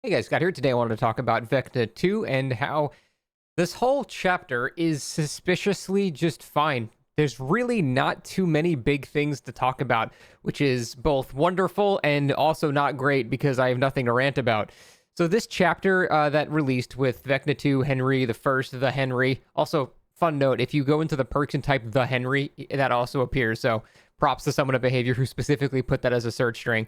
Hey guys, Scott here. Today I wanted to talk about Vecna 2 and how this whole chapter is suspiciously just fine. There's really not too many big things to talk about, which is both wonderful and also not great because I have nothing to rant about. So this chapter that released with Vecna 2, Henry the First, the Henry. Also, fun note, if you go into the perks and type the Henry, that also appears. So props to someone of behavior who specifically put that as a search string.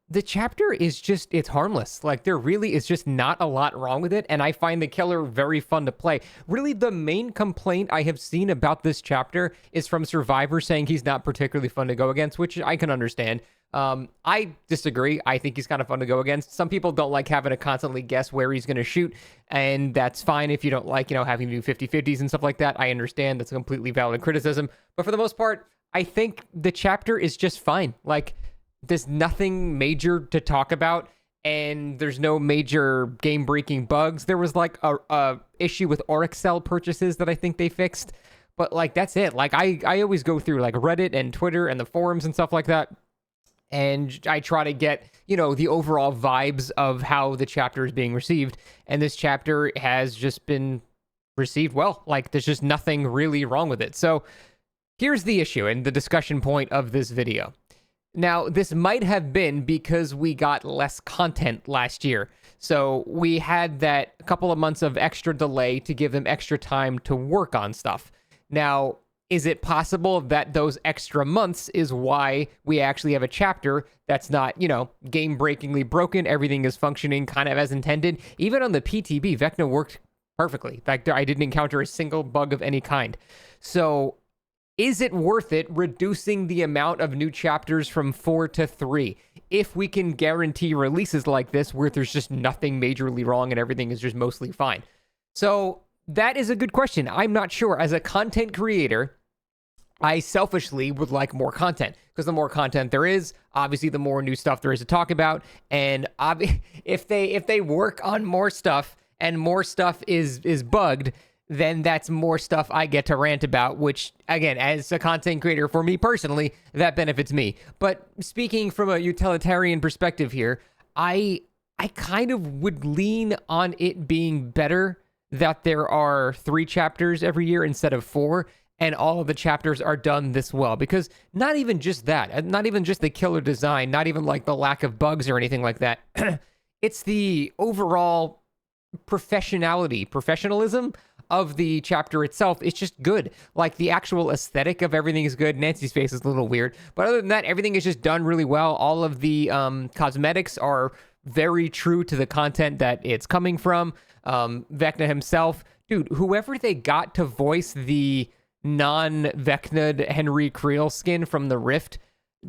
The chapter is just, it's harmless. Like, there really is just not a lot wrong with it, and I find the killer very fun to play. Really, the main complaint I have seen about this chapter is from Survivor saying he's not particularly fun to go against, which I can understand. I disagree. I think he's kind of fun to go against. Some people don't like having to constantly guess where he's going to shoot, and that's fine if you don't like, having to do 50-50s and stuff like that. I understand. That's a completely valid criticism. But for the most part, I think the chapter is just fine. Like, there's nothing major to talk about, and there's no major game-breaking bugs. There was like a issue with Oryx cell purchases that I think they fixed, but like that's it. Like I always go through like Reddit and Twitter and the forums and stuff like that, and I try to get the overall vibes of how the chapter is being received, and this chapter has just been received well. Like there's just nothing really wrong with it. So here's the issue and the discussion point of this video. Now, this might have been because we got less content last year. So we had that couple of months of extra delay to give them extra time to work on stuff. Now, is it possible that those extra months is why we actually have a chapter that's not, game-breakingly broken? Everything is functioning kind of as intended. Even on the PTB, Vecna worked perfectly. In fact, I didn't encounter a single bug of any kind. So is it worth it reducing the amount of new chapters from 4 to 3 if we can guarantee releases like this where there's just nothing majorly wrong and everything is just mostly fine? So that is a good question. I'm not sure. As a content creator, I selfishly would like more content because the more content there is, obviously the more new stuff there is to talk about. And if they work on more stuff and more stuff is bugged, then that's more stuff I get to rant about, which, again, as a content creator, for me personally, that benefits me. But speaking from a utilitarian perspective here, I kind of would lean on it being better that there are 3 chapters every year instead of 4, and all of the chapters are done this well. Because not even just that, not even just the killer design, not even like the lack of bugs or anything like that. It's the overall professionalism of the chapter itself. It's just good. Like the actual aesthetic of everything is good. Nancy's face is a little weird, but other than that, everything is just done really well. All of the cosmetics are very true to the content that it's coming from. Vecna himself, dude, whoever they got to voice the non-Vecna'd Henry Creel skin from the Rift,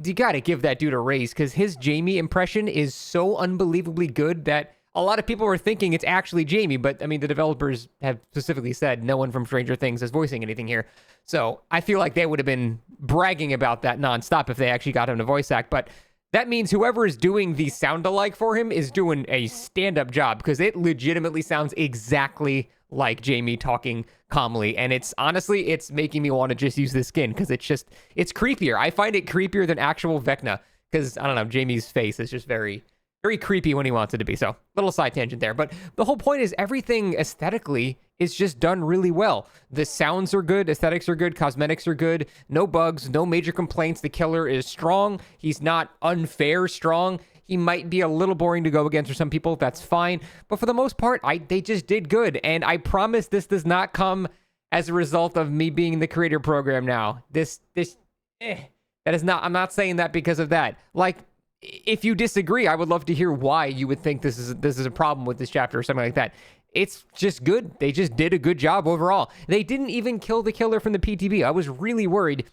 you gotta give that dude a raise, because his Jamie impression is so unbelievably good that a lot of people were thinking it's actually Jamie, but I mean, the developers have specifically said no one from Stranger Things is voicing anything here. So I feel like they would have been bragging about that nonstop if they actually got him to voice act. But that means whoever is doing the sound-alike for him is doing a stand-up job, because it legitimately sounds exactly like Jamie talking calmly. And it's honestly, it's making me want to just use this skin, because it's creepier. I find it creepier than actual Vecna, because I don't know, Jamie's face is just very creepy when he wants it to be. So little side tangent there, but the whole point is everything aesthetically is just done really well. The sounds are good, aesthetics are good, cosmetics are good, no bugs, no major complaints. The killer is strong. He's not unfair strong. He might be a little boring to go against for some people. That's fine, but for the most part, they just did good. And I promise this does not come as a result of me being in the creator program now. That is not. I'm not saying that because of that. Like, if you disagree, I would love to hear why you would think this is a problem with this chapter or something like that. It's just good. They just did a good job overall. They didn't even kill the killer from the PTB. I was really worried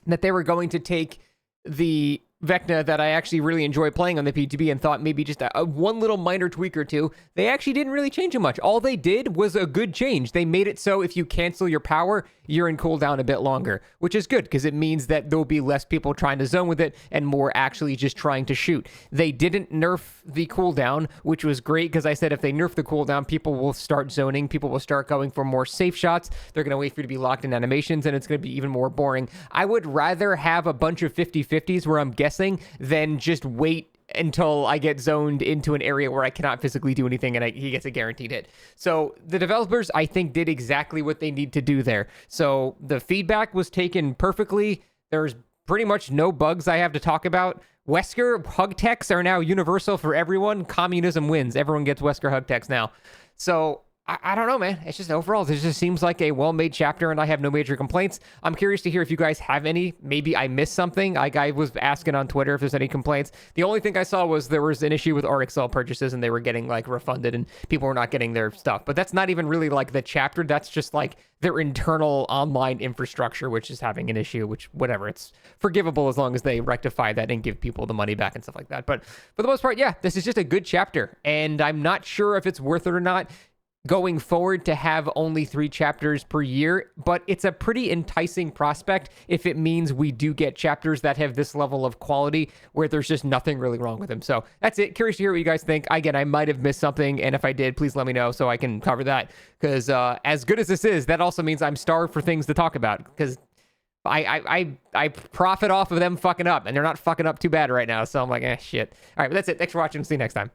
that they were going to take the Vecna that I actually really enjoy playing on the PTB and thought maybe just a one little minor tweak or two. They actually didn't really change it much. All they did was a good change. They made it so if you cancel your power, you're in cooldown a bit longer, which is good because it means that there'll be less people trying to zone with it and more actually just trying to shoot. They didn't nerf the cooldown, which was great because I said if they nerf the cooldown, people will start zoning. People will start going for more safe shots. They're going to wait for you to be locked in animations and it's going to be even more boring. I would rather have a bunch of 50-50s where I'm guessing guessing than just wait until I get zoned into an area where I cannot physically do anything and he gets a guaranteed hit. So the developers, I think, did exactly what they need to do there. So the feedback was taken perfectly. There's pretty much no bugs I have to talk about. Wesker hug techs are now universal for everyone. Communism wins. Everyone gets Wesker hug techs now. So I don't know, man. It's just overall, this just seems like a well-made chapter, and I have no major complaints. I'm curious to hear if you guys have any. Maybe I missed something. I was asking on Twitter if there's any complaints. The only thing I saw was there was an issue with RxL purchases, and they were getting like refunded, and people were not getting their stuff. But that's not even really like the chapter. That's just like their internal online infrastructure, which is having an issue. Which whatever, it's forgivable as long as they rectify that and give people the money back and stuff like that. But for the most part, yeah, this is just a good chapter, and I'm not sure if it's worth it or not going forward to have only 3 chapters per year, but it's a pretty enticing prospect if it means we do get chapters that have this level of quality where there's just nothing really wrong with them. So that's it. Curious to hear what you guys think. Again, I might have missed something, and if I did, please let me know so I can cover that, because as good as this is, that also means I'm starved for things to talk about, because I profit off of them fucking up, and they're not fucking up too bad right now, so I'm like, shit. All right, but that's it. Thanks for watching. See you next time.